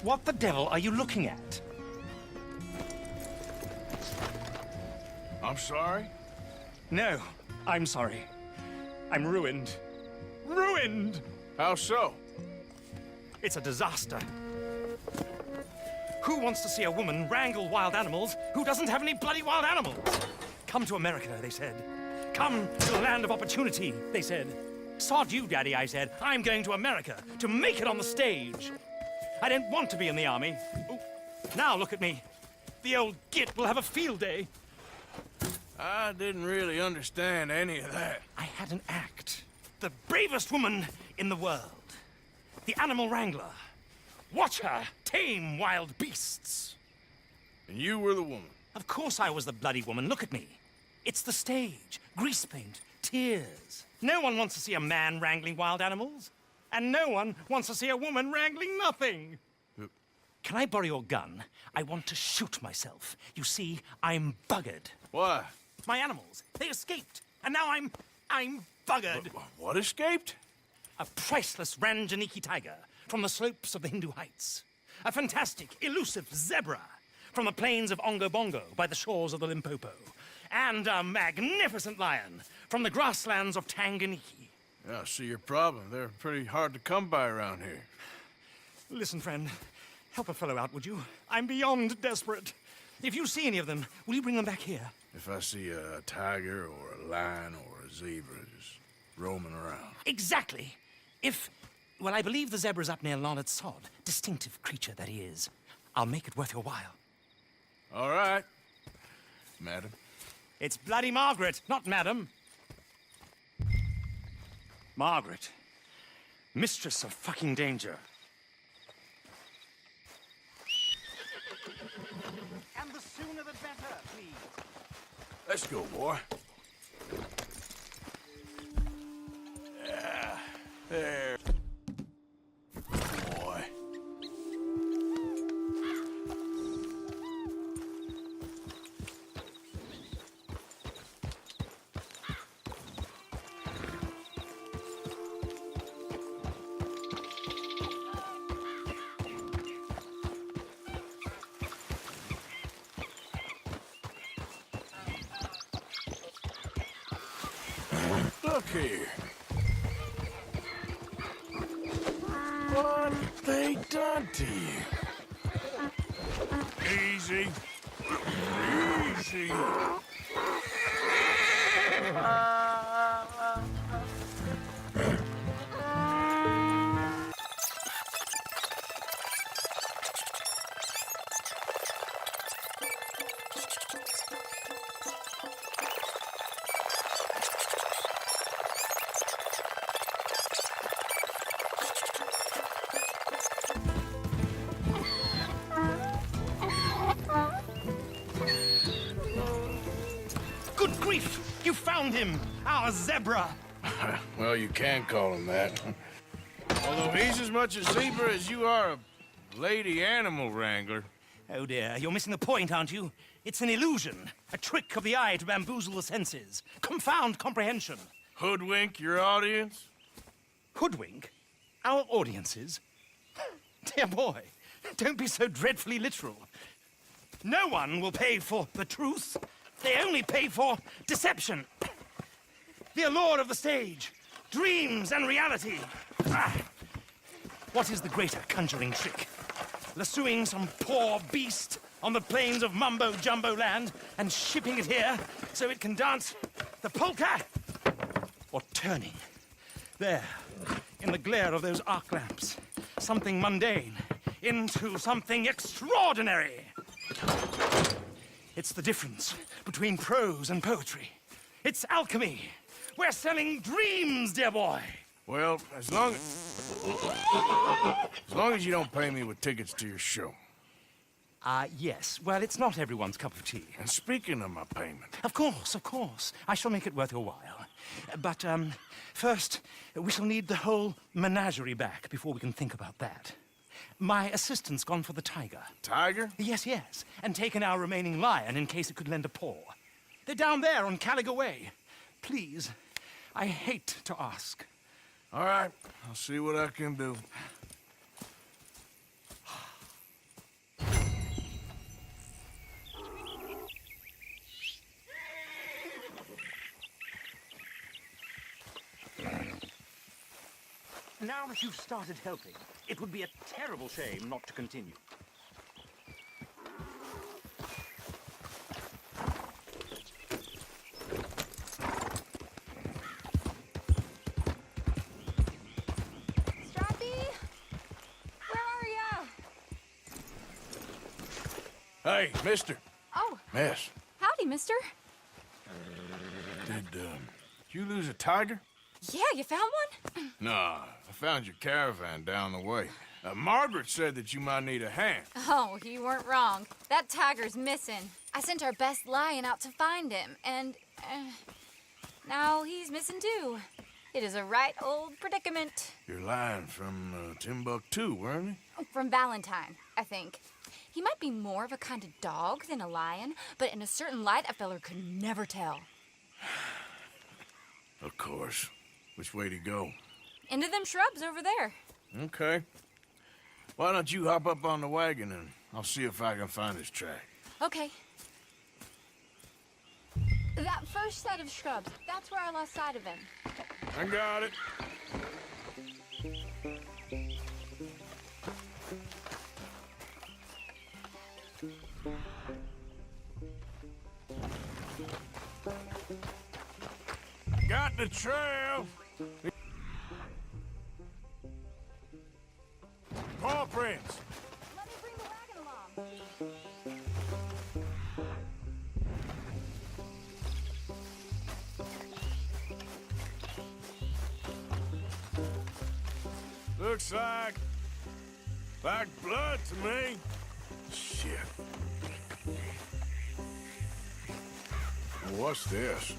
What the devil are you looking at? I'm sorry? No, I'm sorry. I'm ruined. Ruined! How so? It's a disaster. Who wants to see a woman wrangle wild animals who doesn't have any bloody wild animals? Come to America, they said. Come to the land of opportunity, they said. Sod you, Daddy, I said. I'm going to America to make it on the stage. I don't want to be in the army. Ooh. Now look at me. The old git will have a field day. I didn't really understand any of that. I had an act. The bravest woman in the world. The animal wrangler. Watch her tame wild beasts. And you were the woman? Of course I was the bloody woman. Look at me. It's the stage. Grease paint. Tears. No one wants to see a man wrangling wild animals. And no one wants to see a woman wrangling nothing. Can I borrow your gun? I want to shoot myself. You see, I'm buggered. Why? My animals, they escaped. And now I'm buggered. What escaped? A priceless Ranjaniki tiger from the slopes of the Hindu Heights. A fantastic, elusive zebra from the plains of Ongo Bongo by the shores of the Limpopo. And a magnificent lion from the grasslands of Tanganyika. Yeah, I see your problem. They're pretty hard to come by around here. Listen, friend, help a fellow out, would you? I'm beyond desperate. If you see any of them, will you bring them back here? If I see a tiger or a lion or a zebra just roaming around. Exactly. Well, I believe the zebra's up near Larned Sod. Distinctive creature that he is. I'll make it worth your while. All right, madam. It's bloody Margaret, not madam. Margaret. Mistress of fucking danger. And the sooner the better, please. Let's go, boy. Yeah, there. Boy. Look here. What they done to you? Easy. Easy. Good grief! You found him! Our zebra! Well, you can call him that. Although he's as much a zebra as you are a lady animal wrangler. Oh dear, you're missing the point, aren't you? It's an illusion. A trick of the eye to bamboozle the senses. Confound comprehension. Hoodwink your audience? Hoodwink? Our audiences? Dear boy, don't be so dreadfully literal. No one will pay for the truth. They only pay for deception. The allure of the stage, dreams and reality. What is the greater conjuring trick? Lassoing some poor beast on the plains of mumbo-jumbo land and shipping it here so it can dance the polka? Or turning, there, in the glare of those arc lamps, something mundane into something extraordinary? It's the difference between prose and poetry. It's alchemy. We're selling dreams, dear boy. Well, as long as you don't pay me with tickets to your show. Yes. Well, it's not everyone's cup of tea. And speaking of my payment... Of course, of course. I shall make it worth your while. But, first, we shall need the whole menagerie back before we can think about that. My assistant's gone for the tiger. Tiger? Yes, yes. And taken our remaining lion in case it could lend a paw. They're down there on Caliga Way. Please, I hate to ask. All right, I'll see what I can do. Now that you've started helping, it would be a terrible shame not to continue. Hey, mister. Oh. Miss. Howdy, mister. Did you lose a tiger? Yeah, you found one? Nah, I found your caravan down the way. Margaret said that you might need a hand. Oh, you weren't wrong. That tiger's missing. I sent our best lion out to find him, and now he's missing too. It is a right old predicament. Your lion from Timbuktu, weren't he? From Valentine, I think. He might be more of a kind of dog than a lion, but in a certain light, a feller could never tell. Of course. Which way to go? Into them shrubs over there. Okay. Why don't you hop up on the wagon and I'll see if I can find his track. Okay. That first set of shrubs, that's where I lost sight of him. I got it. Got the trail. Paw prints. Let me bring the wagon along. Looks like blood to me. Shit. What's this?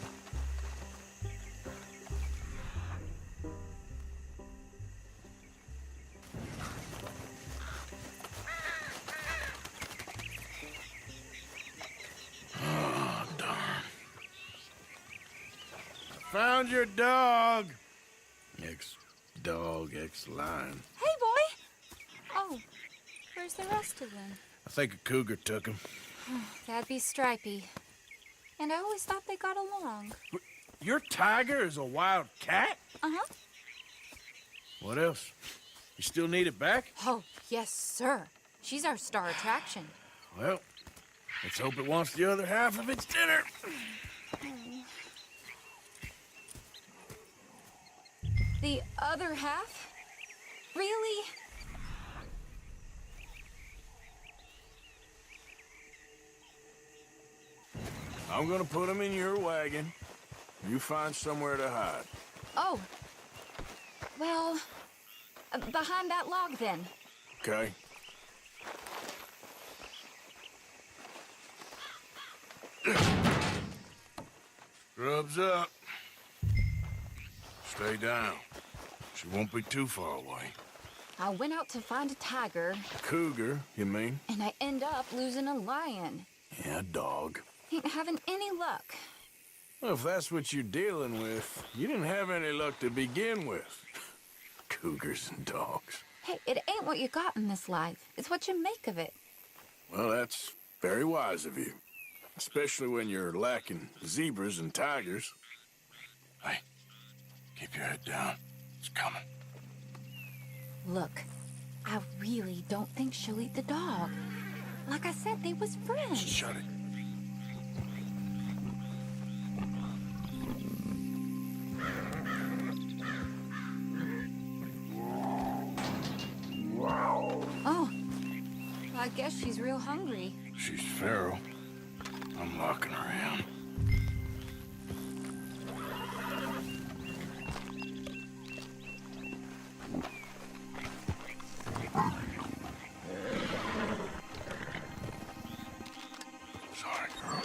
Oh, darn. Found your dog. Ex-dog, ex-lion. Hey, boy! Oh, where's the rest of them? I think a cougar took him. That'd be Stripey. And I always thought they got along. Your tiger is a wild cat? Uh-huh. What else? You still need it back? Oh, yes, sir. She's our star attraction. Well, let's hope it wants the other half of its dinner. The other half? Really? I'm gonna put him in your wagon. You find somewhere to hide. Oh. Well, behind that log, then. Okay. Scrubs up. Stay down. She won't be too far away. I went out to find a tiger, Cougar, you mean? and I end up losing a lion. Yeah, dog. Ain't having any luck. Well, if that's what you're dealing with, you didn't have any luck to begin with. Cougars and dogs. Hey, it ain't what you got in this life. It's what you make of it. Well, that's very wise of you. Especially when you're lacking zebras and tigers. Hey, keep your head down. It's coming. Look, I really don't think she'll eat the dog. Like I said, they was friends. Shut it. Oh, I guess she's real hungry. She's feral. I'm locking her in. Sorry, girl.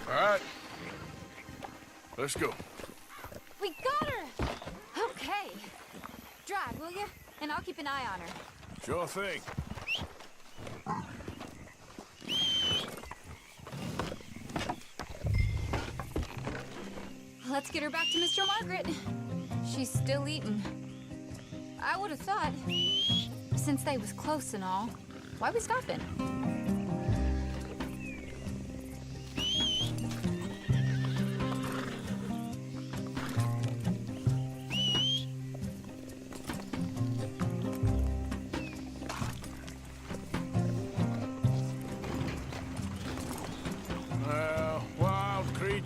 All right. Let's go. We got her! Okay. Drive, will you? And I'll keep an eye on her. Sure thing. Let's get her back to Mr. Margaret. She's still eating. I would have thought, since they was close and all, why we stopping?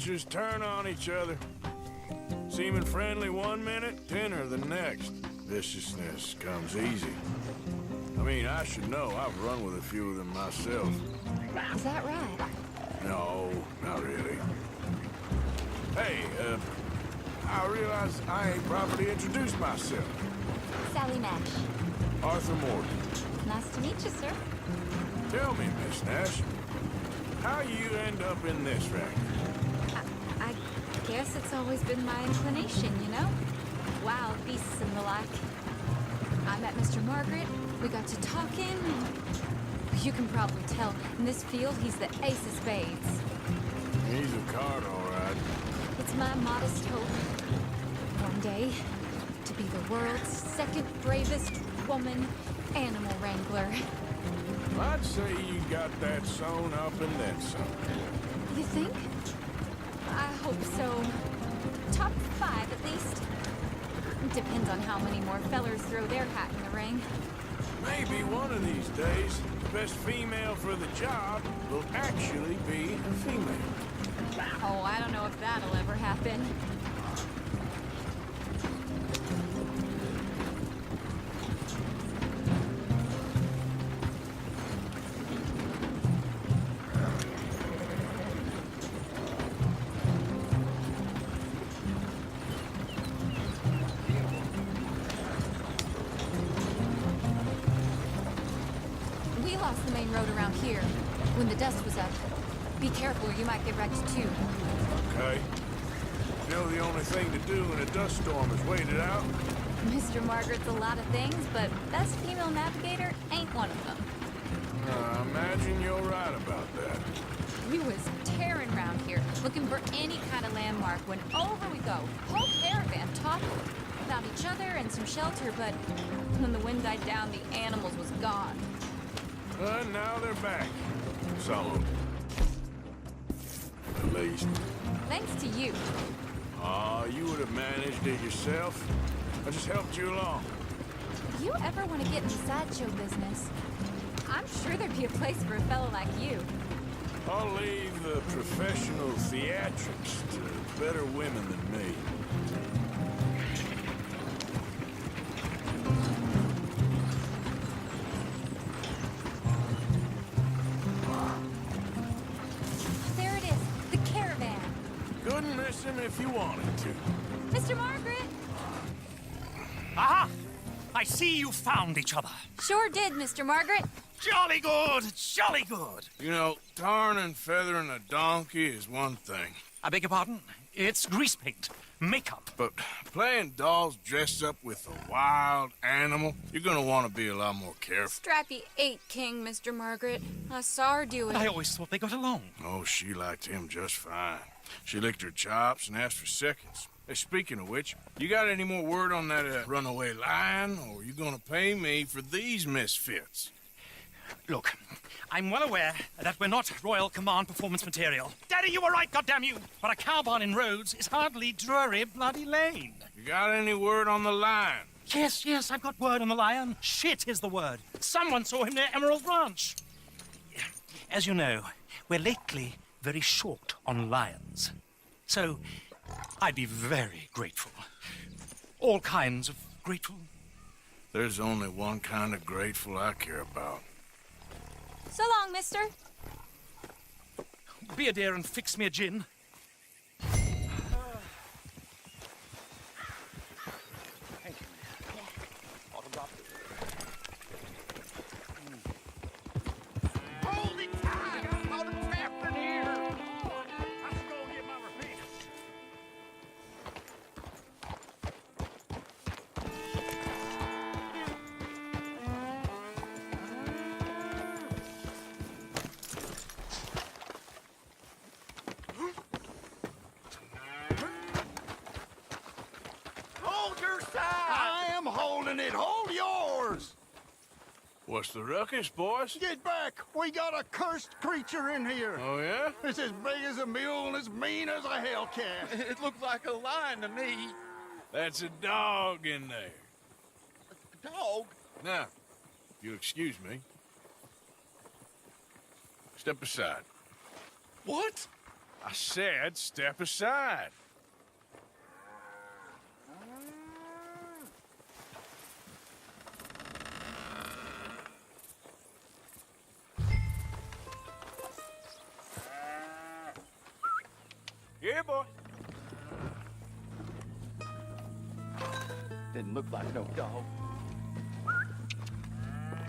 creatures turn on each other. Seeming friendly one minute, tender the next. Viciousness comes easy. I mean, I should know. I've run with a few of them myself. Is that right? No, not really. Hey, I realize I ain't properly introduced myself. Sally Nash. Arthur Morgan. Nice to meet you, sir. Tell me, Miss Nash, how you end up in this factory? I guess it's always been my inclination, you know? Wild beasts and the like. I met Mr. Margaret, we got to talking, and you can probably tell, in this field, he's the ace of spades. He's a card, all right. It's my modest hope, one day, to be the world's second bravest woman animal wrangler. I'd say you got that sewn up and then some. You think? I hope so. Top 5 at least. Depends on how many more fellers throw their hat in the ring. Maybe one of these days, the best female for the job will actually be a female. Oh, I don't know if that'll ever happen. We lost the main road around here when the dust was up. Be careful or you might get wrecked too. Okay. You know the only thing to do in a dust storm is wait it out? Mr. Margaret's a lot of things, but best female navigator ain't one of them. I imagine you're right about that. We was tearing around here, looking for any kind of landmark when over we go. Whole caravan toppled. Found each other and some shelter, but when the wind died down, the animals was gone. Now they're back. Some of them. At least. Thanks to you. You would have managed it yourself. I just helped you along. If you ever want to get in the sideshow business, I'm sure there'd be a place for a fellow like you. I'll leave the professional theatrics to better women than me. There it is, the caravan. Couldn't miss him if you wanted to. Mr. Margaret! Aha! I see you found each other. Sure did, Mr. Margaret. Jolly good, jolly good. You know, tarring and feathering a donkey is one thing. I beg your pardon? It's grease paint, makeup. But playing dolls dressed up with a wild animal, you're gonna want to be a lot more careful. Strappy ate King, Mr. Margaret. I saw her do it. I always thought they got along. Oh, she liked him just fine. She licked her chops and asked for seconds. Hey, speaking of which, you got any more word on that runaway lion, or you gonna pay me for these misfits? Look, I'm well aware that we're not Royal Command performance material. Daddy, you were right, goddammit you! But a cow barn in Rhodes is hardly Drury Bloody Lane. You got any word on the lion? Yes, I've got word on the lion. Shit is the word. Someone saw him near Emerald Ranch. As you know, we're lately very short on lions. So, I'd be very grateful. All kinds of grateful. There's only one kind of grateful I care about. So long, mister. Be a dear and fix me a gin. Thank you. Hold it tight! I'm out of captain here! Let's go get my repeat. Hold your side! I am holding it. Hold yours. What's the ruckus, boys? Get back. We got a cursed creature in here. Oh, yeah? It's as big as a mule and as mean as a hellcat. It looked like a lion to me. That's a dog in there. Dog? Now, if you'll excuse me, step aside. What? I said step aside. Here, boy. Didn't look like no dog.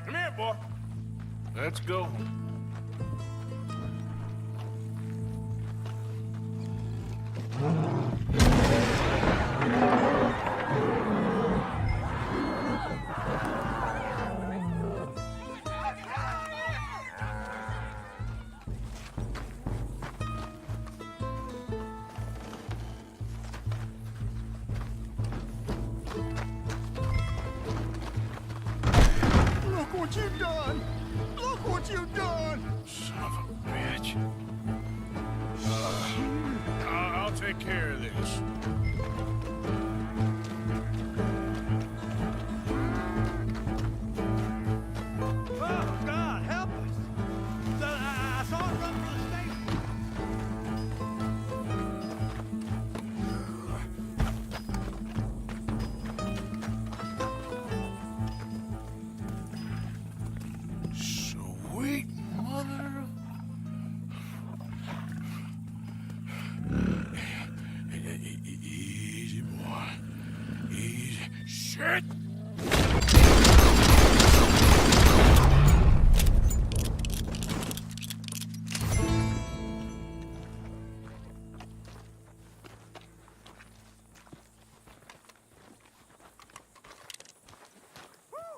Come here, boy. Let's go. Look what you've done! Look what you've done! Son of a bitch. I'll take care of this. Oh, God, help us! I saw it run for the station. Sweet mother of... Easy, boy. Easy. Shit!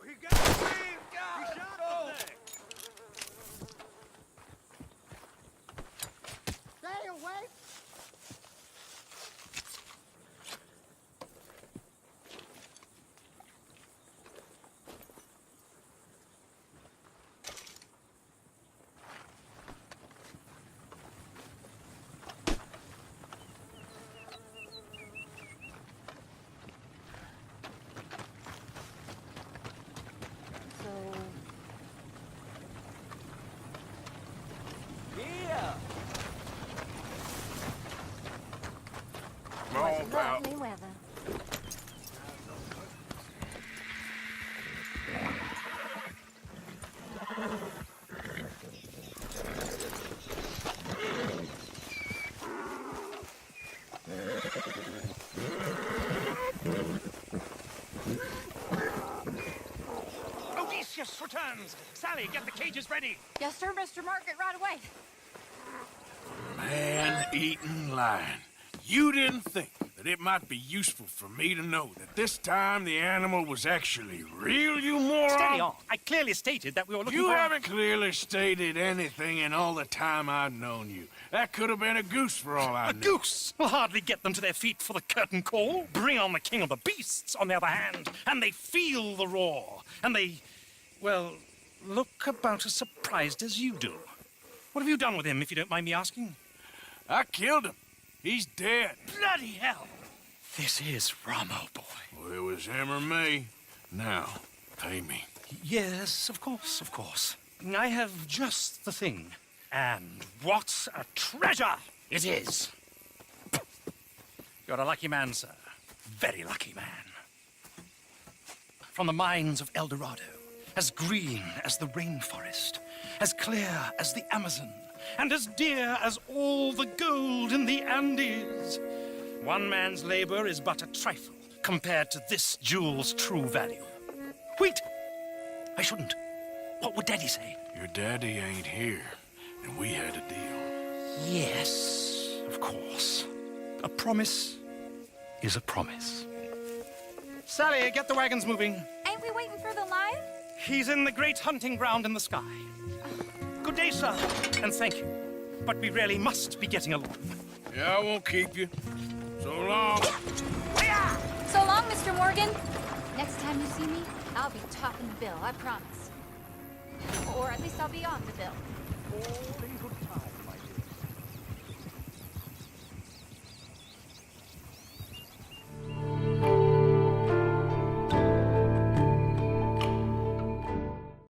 He got the thing! He shot the thing! Stay away! Come on, pal. Lovely weather. Odysseus returns! Sally, get the cages ready! Yes, sir, Mr. Margaret, right away. Man-eating lion. You didn't think that it might be useful for me to know that this time the animal was actually real, you moron? Steady on. I clearly stated that we were looking You for... haven't clearly stated anything in all the time I've known you. That could have been a goose for all I A knew. goose will hardly get them to their feet for the curtain call. Bring on the king of the beasts, on the other hand, and they feel the roar. And they, well, look about as surprised as you do. What have you done with him, if you don't mind me asking? I killed him. He's dead. Bloody hell! This is Ramo, boy. Well, it was him or me. Now, pay me. Yes, of course, of course. I have just the thing. And what a treasure it is! You're a lucky man, sir. Very lucky man. From the mines of El Dorado, as green as the rainforest, as clear as the Amazon, and as dear as all the gold in the Andes. One man's labor is but a trifle compared to this jewel's true value. Wait! I shouldn't. What would Daddy say? Your daddy ain't here, and we had a deal. Yes, of course. A promise is a promise. Sally, get the wagons moving. Ain't we waiting for the lion? He's in the great hunting ground in the sky. Good day, sir, and thank you. But we really must be getting along. Yeah, I won't keep you. So long. So long, Mr. Morgan. Next time you see me, I'll be topping the bill, I promise. Or at least I'll be on the bill. Holy